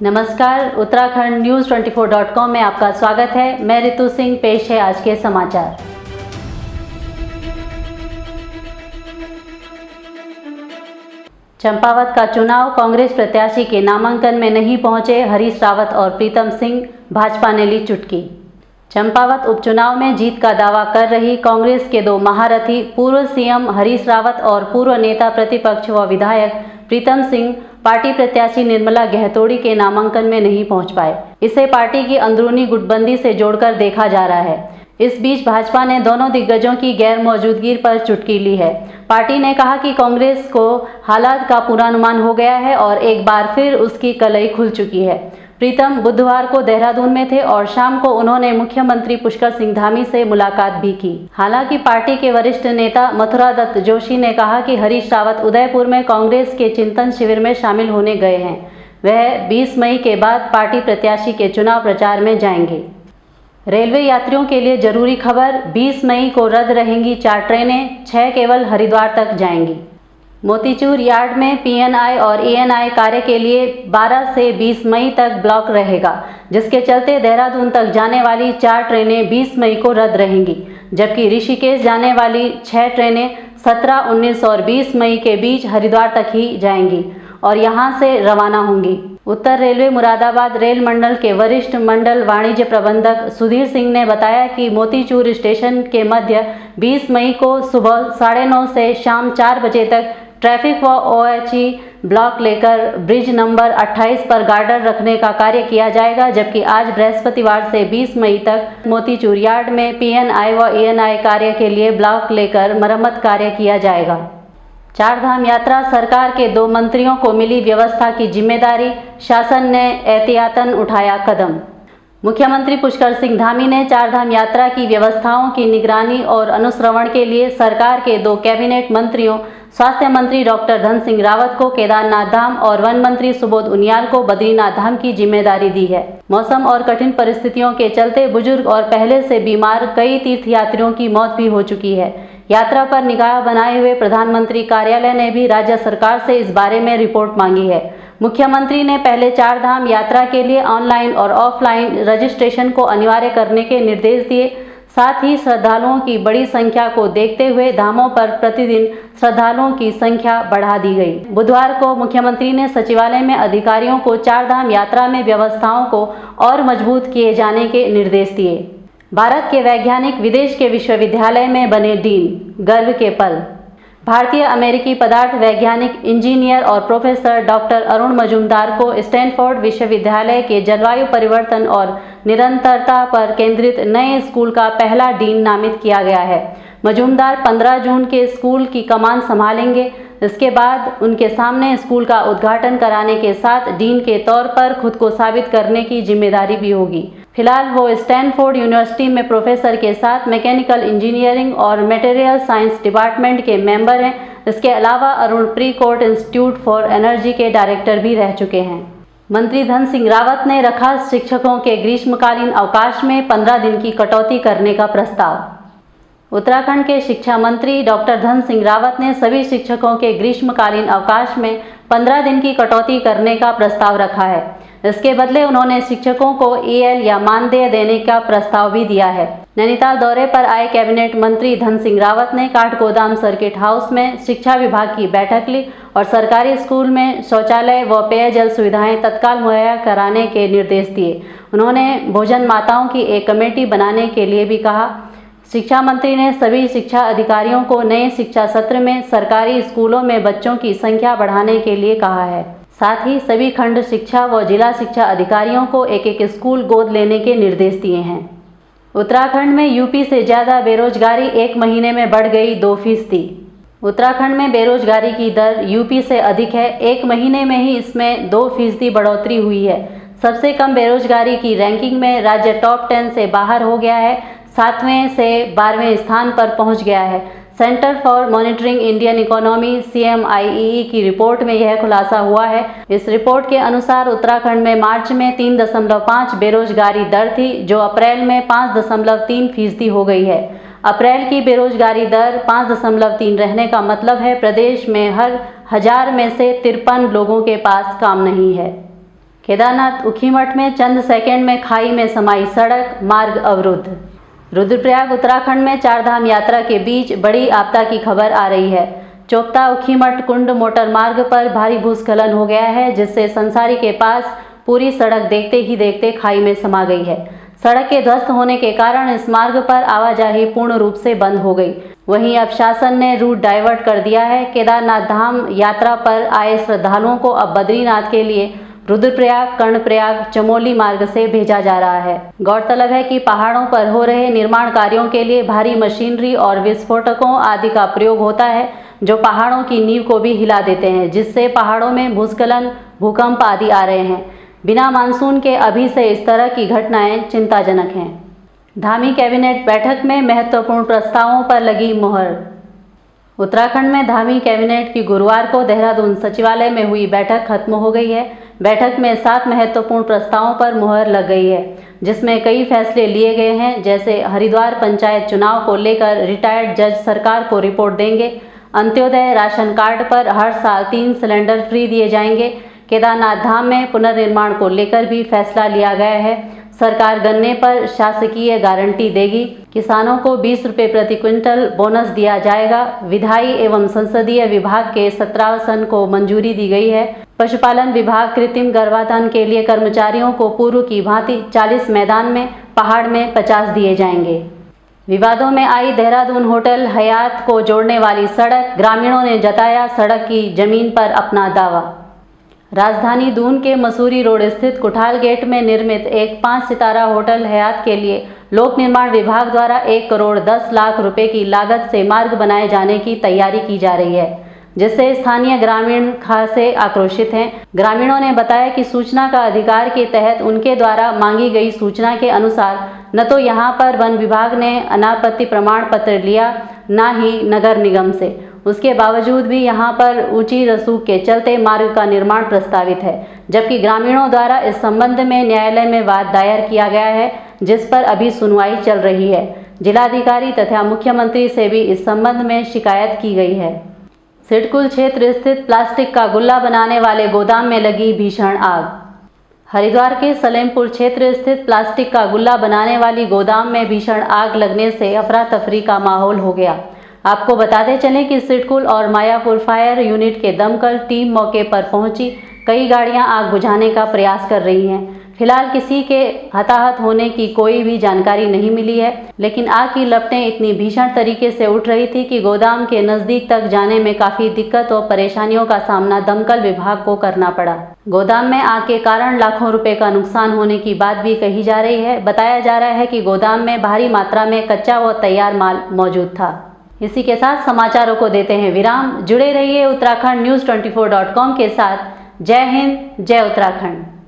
नमस्कार, Uttarakhand news 24.com में आपका स्वागत है। मैं रितु सिंह। पेश है आज के समाचार। चंपावत का चुनाव, कांग्रेस प्रत्याशी के नामांकन में नहीं पहुंचे हरीश रावत और प्रीतम सिंह, भाजपा ने ली चुटकी। चंपावत उपचुनाव में जीत का दावा कर रही कांग्रेस के दो महारथी पूर्व सीएम हरीश रावत और पूर्व नेता प्रतिपक्ष व विधायक प्रीतम सिंह पार्टी प्रत्याशी निर्मला गहतोड़ी के नामांकन में नहीं पहुंच पाए। इसे पार्टी की अंदरूनी गुटबंदी से जोड़कर देखा जा रहा है। इस बीच भाजपा ने दोनों दिग्गजों की गैर मौजूदगी पर चुटकी ली है। पार्टी ने कहा कि कांग्रेस को हालात का पूर्वानुमान हो गया है और एक बार फिर उसकी कलई खुल चुकी है। प्रीतम बुधवार को देहरादून में थे और शाम को उन्होंने मुख्यमंत्री पुष्कर सिंह धामी से मुलाकात भी की। हालांकि पार्टी के वरिष्ठ नेता मथुरा दत्त जोशी ने कहा कि हरीश रावत उदयपुर में कांग्रेस के चिंतन शिविर में शामिल होने गए हैं। वह 20 मई के बाद पार्टी प्रत्याशी के चुनाव प्रचार में जाएंगे। रेलवे यात्रियों के लिए जरूरी खबर, 20 मई को रद्द रहेंगी 4 ट्रेनें, 6 केवल हरिद्वार तक जाएंगी। मोतीचूर यार्ड में पीएनआई और एएनआई कार्य के लिए 12 से 20 मई तक ब्लॉक रहेगा, जिसके चलते देहरादून तक जाने वाली 4 ट्रेनें 20 मई को रद्द रहेंगी, जबकि ऋषिकेश जाने वाली 6 ट्रेनें 17, 19 और 20 मई के बीच हरिद्वार तक ही जाएंगी और यहां से रवाना होंगी। उत्तर रेलवे मुरादाबाद रेल मंडल के वरिष्ठ मंडल वाणिज्य प्रबंधक सुधीर सिंह ने बताया कि मोतीचूर स्टेशन के मध्य 20 मई को सुबह 9:30 से शाम 4 बजे तक ट्रैफिक व ओएचई ब्लॉक लेकर ब्रिज नंबर 28 पर गार्डर रखने का कार्य किया जाएगा, जबकि आज बृहस्पतिवार से 20 मई तक मोतीचूर यार्ड में पीएनआई व एएनआई कार्य के लिए ब्लॉक लेकर मरम्मत कार्य किया जाएगा। चारधाम यात्रा, सरकार के 2 मंत्रियों को मिली व्यवस्था की जिम्मेदारी, शासन ने एहतियातन उठाया कदम। मुख्यमंत्री पुष्कर सिंह धामी ने चारधाम यात्रा की व्यवस्थाओं की निगरानी और अनुश्रवण के लिए सरकार के 2 कैबिनेट मंत्रियों, स्वास्थ्य मंत्री डॉक्टर धन सिंह रावत को केदारनाथ धाम और वन मंत्री सुबोध उनियाल को बद्रीनाथ धाम की जिम्मेदारी दी है। मौसम और कठिन परिस्थितियों के चलते बुजुर्ग और पहले से बीमार कई तीर्थयात्रियों की मौत भी हो चुकी है। यात्रा पर निगाह बनाए हुए प्रधानमंत्री कार्यालय ने भी राज्य सरकार से इस बारे में रिपोर्ट मांगी है। मुख्यमंत्री ने पहले चारधाम यात्रा के लिए ऑनलाइन और ऑफलाइन रजिस्ट्रेशन को अनिवार्य करने के निर्देश दिए। साथ ही श्रद्धालुओं की बड़ी संख्या को देखते हुए धामों पर प्रतिदिन श्रद्धालुओं की संख्या बढ़ा दी गई। बुधवार को मुख्यमंत्री ने सचिवालय में अधिकारियों को चारधाम यात्रा में व्यवस्थाओं को और मजबूत किए जाने के निर्देश दिए। भारत के वैज्ञानिक विदेश के विश्वविद्यालय में बने डीन, गर्व के पल। भारतीय अमेरिकी पदार्थ वैज्ञानिक, इंजीनियर और प्रोफेसर डॉक्टर अरुण मजूमदार को स्टैनफोर्ड विश्वविद्यालय के जलवायु परिवर्तन और निरंतरता पर केंद्रित नए स्कूल का पहला डीन नामित किया गया है। मजूमदार 15 जून के स्कूल की कमान संभालेंगे। इसके बाद उनके सामने स्कूल का उद्घाटन कराने के साथ डीन के तौर पर खुद को साबित करने की जिम्मेदारी भी होगी। फिलहाल वो स्टैनफोर्ड यूनिवर्सिटी में प्रोफेसर के साथ मैकेनिकल इंजीनियरिंग और मटेरियल साइंस डिपार्टमेंट के मेंबर हैं। इसके अलावा Arun pre court institute for energy के डायरेक्टर भी रह चुके हैं। मंत्री धन सिंह रावत ने रखा शिक्षकों के ग्रीष्मकालीन अवकाश में 15 दिन की कटौती करने का प्रस्ताव। उत्तराखंड के शिक्षा मंत्री डॉक्टर धन सिंह रावत ने सभी शिक्षकों के ग्रीष्मकालीन अवकाश में 15 दिन की कटौती करने का प्रस्ताव रखा है। इसके बदले उन्होंने शिक्षकों को ईएल या मानदेय देने का प्रस्ताव भी दिया है। नैनीताल दौरे पर आए कैबिनेट मंत्री धन सिंह रावत ने काठगोदाम सर्किट हाउस में शिक्षा विभाग की बैठक ली और सरकारी स्कूल में शौचालय व पेयजल सुविधाएं तत्काल मुहैया कराने के निर्देश दिए। उन्होंने भोजन माताओं की एक कमेटी बनाने के लिए भी कहा। शिक्षा मंत्री ने सभी शिक्षा अधिकारियों को नए शिक्षा सत्र में सरकारी स्कूलों में बच्चों की संख्या बढ़ाने के लिए कहा है। साथ ही सभी खंड शिक्षा व जिला शिक्षा अधिकारियों को एक स्कूल गोद लेने के निर्देश दिए हैं। उत्तराखंड में यूपी से ज़्यादा बेरोजगारी, 1 महीने में बढ़ गई 2%। उत्तराखंड में बेरोजगारी की दर यूपी से अधिक है। 1 महीने में ही इसमें 2% बढ़ोतरी हुई है। सबसे कम बेरोजगारी की रैंकिंग में राज्य टॉप 10 से बाहर हो गया है, 7वें से 12वें स्थान पर पहुंच गया है। Centre for monitoring Indian economy CMIEE की रिपोर्ट में यह खुलासा हुआ है। इस रिपोर्ट के अनुसार उत्तराखंड में मार्च में 3.5 बेरोजगारी दर थी, जो अप्रैल में 5.3% हो गई है। अप्रैल की बेरोजगारी दर 5.3 रहने का मतलब है प्रदेश में हर 1000 में से 53 लोगों के पास काम नहीं है। केदारनाथ ऊखीमठ में चंद सेकंड में खाई में समाई सड़क, मार्ग अवरुद्ध। रुद्रप्रयाग उत्तराखंड में चारधाम यात्रा के बीच बड़ी आपदा की खबर आ रही है। चोपता ऊखीमठ कुंड मोटर मार्ग पर भारी भूस्खलन हो गया है, जिससे संसारी के पास पूरी सड़क देखते ही देखते खाई में समा गई है। सड़क के ध्वस्त होने के कारण इस मार्ग पर आवाजाही पूर्ण रूप से बंद हो गई। वहीं अब शासन ने रूट डाइवर्ट कर दिया है। केदारनाथ धाम यात्रा पर आए श्रद्धालुओं को अब बद्रीनाथ के लिए रुद्रप्रयाग, कर्णप्रयाग, चमोली मार्ग से भेजा जा रहा है। गौरतलब है कि पहाड़ों पर हो रहे निर्माण कार्यों के लिए भारी मशीनरी और विस्फोटकों आदि का प्रयोग होता है, जो पहाड़ों की नींव को भी हिला देते हैं, जिससे पहाड़ों में भूस्खलन, भूकंप आदि आ रहे हैं। बिना मानसून के अभी से इस तरह की घटनाएं चिंताजनक हैं। धामी कैबिनेट बैठक में महत्वपूर्ण प्रस्तावों पर लगी मुहर। उत्तराखंड में धामी कैबिनेट की गुरुवार को देहरादून सचिवालय में हुई बैठक खत्म हो गई है। बैठक में 7 महत्वपूर्ण प्रस्तावों पर मुहर लग गई है, जिसमें कई फैसले लिए गए हैं, जैसे हरिद्वार पंचायत चुनाव को लेकर रिटायर्ड जज सरकार को रिपोर्ट देंगे, अंत्योदय राशन कार्ड पर हर साल 3 सिलेंडर फ्री दिए जाएंगे, केदारनाथ धाम में पुनर्निर्माण को लेकर भी फैसला लिया गया है, सरकार गन्ने पर शासकीय गारंटी देगी, किसानों को 20 रुपये प्रति क्विंटल बोनस दिया जाएगा, विधायी एवं संसदीय विभाग के 17 को मंजूरी दी गई है, पशुपालन विभाग कृत्रिम गर्भाधान के लिए कर्मचारियों को पूर्व की भांति 40 मैदान में, पहाड़ में 50 दिए जाएंगे। विवादों में आई देहरादून होटल हयात को जोड़ने वाली सड़क, ग्रामीणों ने जताया सड़क की जमीन पर अपना दावा। राजधानी दून के मसूरी रोड स्थित कुठाल गेट में निर्मित एक 5 सितारा होटल हयात के लिए लोक निर्माण विभाग द्वारा 1 करोड़ 10 लाख रुपए की लागत से मार्ग बनाए जाने की तैयारी की जा रही है, जिससे स्थानीय ग्रामीण खासे आक्रोशित हैं। ग्रामीणों ने बताया कि सूचना का अधिकार के तहत उनके द्वारा मांगी गई सूचना के अनुसार न तो यहां पर वन विभाग ने अनापत्ति प्रमाण पत्र लिया, न ही नगर निगम से। उसके बावजूद भी यहां पर ऊंची रसूख के चलते मार्ग का निर्माण प्रस्तावित है, जबकि ग्रामीणों द्वारा इस संबंध में न्यायालय में वाद दायर किया गया है, जिस पर अभी सुनवाई चल रही है। जिलाधिकारी तथा मुख्यमंत्री से भी इस संबंध में शिकायत की गई है। सिडकुल क्षेत्र स्थित प्लास्टिक का गुल्ला बनाने वाले गोदाम में लगी भीषण आग। हरिद्वार के सलेमपुर क्षेत्र स्थित प्लास्टिक का गुल्ला बनाने वाली गोदाम में भीषण आग लगने से अफरा तफरी का माहौल हो गया। आपको बताते चलें कि सिडकुल और मायापुर फायर यूनिट के दमकल टीम मौके पर पहुंची, कई गाड़ियां आग बुझाने का प्रयास कर रही हैं। फिलहाल किसी के हताहत होने की कोई भी जानकारी नहीं मिली है, लेकिन आग की लपटें इतनी भीषण तरीके से उठ रही थी कि गोदाम के नज़दीक तक जाने में काफ़ी दिक्कत और परेशानियों का सामना दमकल विभाग को करना पड़ा। गोदाम में आग के कारण लाखों रुपए का नुकसान होने की बात भी कही जा रही है। बताया जा रहा है कि गोदाम में भारी मात्रा में कच्चा व तैयार माल मौजूद था। इसी के साथ समाचारों को देते हैं विराम। जुड़े रहिए उत्तराखंड News24.com के साथ। जय हिंद, जय उत्तराखंड।